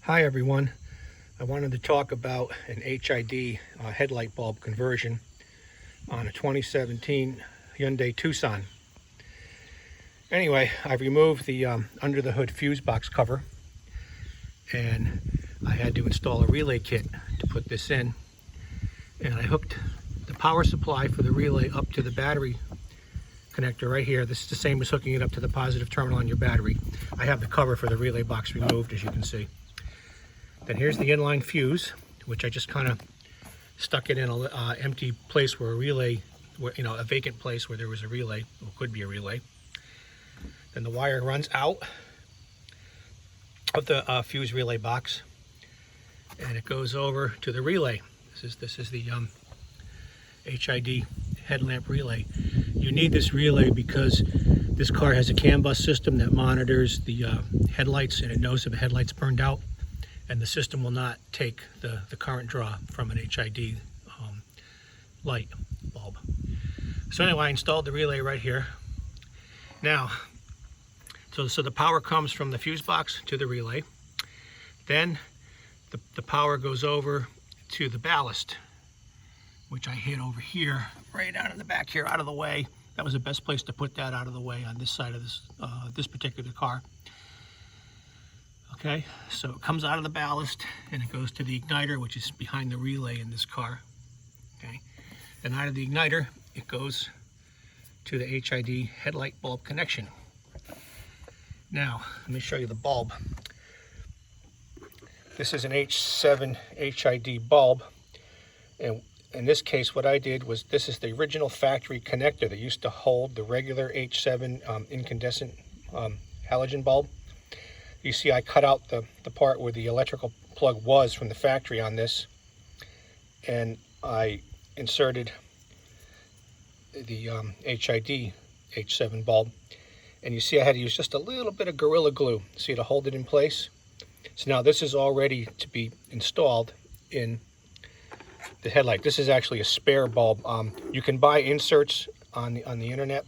Hi everyone, I wanted to talk about an HID headlight bulb conversion on a 2017 Hyundai Tucson. Anyway, I've removed the under the hood fuse box cover, and I had to install a relay kit to put this in, and I hooked the power supply for the relay up to the battery connector right here. This is the same as hooking it up to the positive terminal on your battery. I have the cover for the relay box removed, as you can see. Then here's the inline fuse, which I just kind of stuck it in an empty place where a relay, a vacant place where there was a relay, or could be a relay. Then the wire runs out of the fuse relay box, and it goes over to the relay. This is the HID headlamp relay. You need this relay because this car has a CAN bus system that monitors the headlights, and it knows if a headlight's burned out, and the system will not take the current draw from an HID light bulb. So anyway, I installed the relay right here. Now, so the power comes from the fuse box to the relay. Then the power goes over to the ballast, which I hid over here, right out of the back here, out of the way. That was the best place to put that, out of the way on this side of this particular car. Okay, so it comes out of the ballast and it goes to the igniter, which is behind the relay in this car. Okay, and out of the igniter, it goes to the HID headlight bulb connection. Now, let me show you the bulb. This is an H7 HID bulb, and in this case, what I did was, this is the original factory connector that used to hold the regular H7 incandescent halogen bulb. You see I cut out the part where the electrical plug was from the factory on this, and I inserted the HID H7 bulb, and you see I had to use just a little bit of Gorilla Glue, see, to hold it in place. So now this is all ready to be installed in the headlight. This is actually a spare bulb. You can buy inserts on the internet,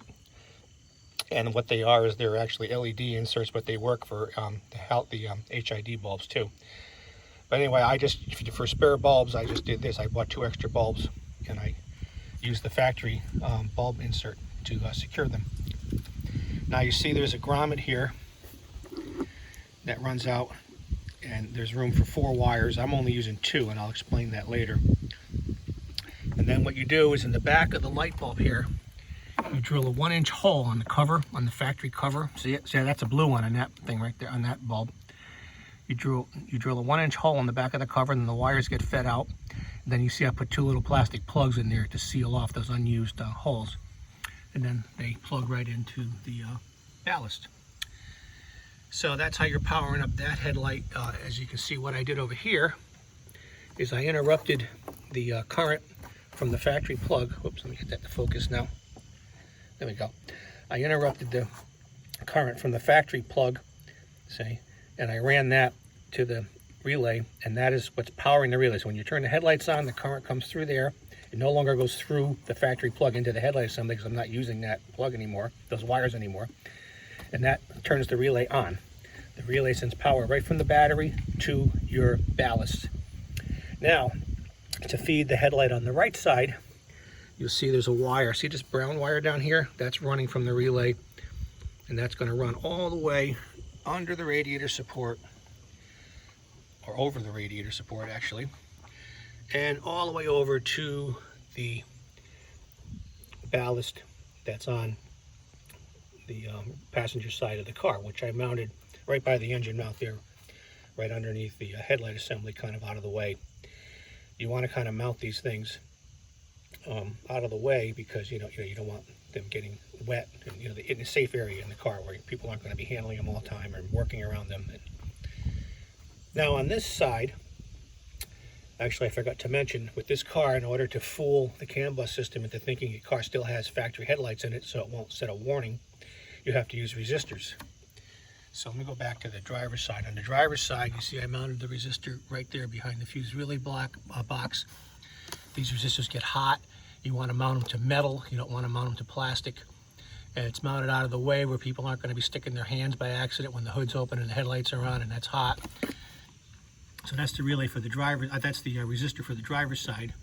and what they are is they're actually LED inserts, but they work for the HID bulbs too. But anyway, for spare bulbs, I just did this. I bought 2 extra bulbs, and I used the factory bulb insert to secure them. Now you see there's a grommet here that runs out, and there's room for 4 wires. I'm only using 2, and I'll explain that later. And then what you do is, in the back of the light bulb here, you drill a 1-inch hole on the cover, on the factory cover. See, that's a blue one on that thing right there, on that bulb. You drill a 1-inch hole in the back of the cover, and then the wires get fed out. And then you see I put 2 little plastic plugs in there to seal off those unused holes. And then they plug right into the ballast. So that's how you're powering up that headlight. As you can see, what I did over here is I interrupted the current from the factory plug. Whoops, let me get that to focus now. There we go. I interrupted the current from the factory plug, see, and I ran that to the relay, and that is what's powering the relay. So when you turn the headlights on, the current comes through there. It no longer goes through the factory plug into the headlight assembly, because I'm not using that plug anymore, those wires anymore. And that turns the relay on. The relay sends power right from the battery to your ballast. Now, to feed the headlight on the right side, you'll see there's a wire. See this brown wire down here? That's running from the relay, and that's going to run all the way under the radiator support, or over the radiator support actually, and all the way over to the ballast that's on the passenger side of the car, which I mounted right by the engine mount there, right underneath the headlight assembly, kind of out of the way. You want to kind of mount these things out of the way, because you don't want them getting wet, and in a safe area in the car where people aren't going to be handling them all the time or working around them. Now on this side, actually I forgot to mention, with this car, in order to fool the CAN bus system into thinking your car still has factory headlights in it so it won't set a warning, you have to use resistors. So let me go back to the driver's side. On the driver's side, you see I mounted the resistor right there behind the fuse relay box. These resistors get hot. You want to mount them to metal. You don't want to mount them to plastic. And it's mounted out of the way where people aren't going to be sticking their hands by accident when the hood's open and the headlights are on and that's hot. So that's the relay for the driver. That's the resistor for the driver's side.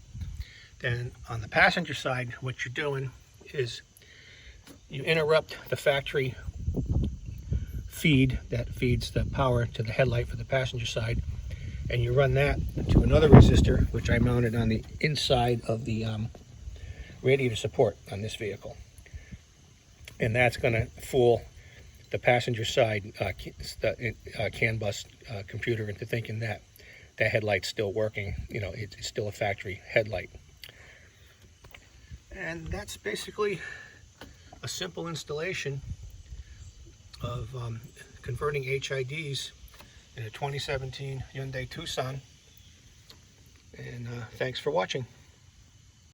Then on the passenger side, what you're doing is you interrupt the factory feed that feeds the power to the headlight for the passenger side, and you run that to another resistor, which I mounted on the inside of the radiator support on this vehicle. And that's going to fool the passenger side CAN bus computer into thinking that that headlight's still working. You know, it's still a factory headlight. And that's basically a simple installation of converting HIDs in a 2017 Hyundai Tucson. And thanks for watching.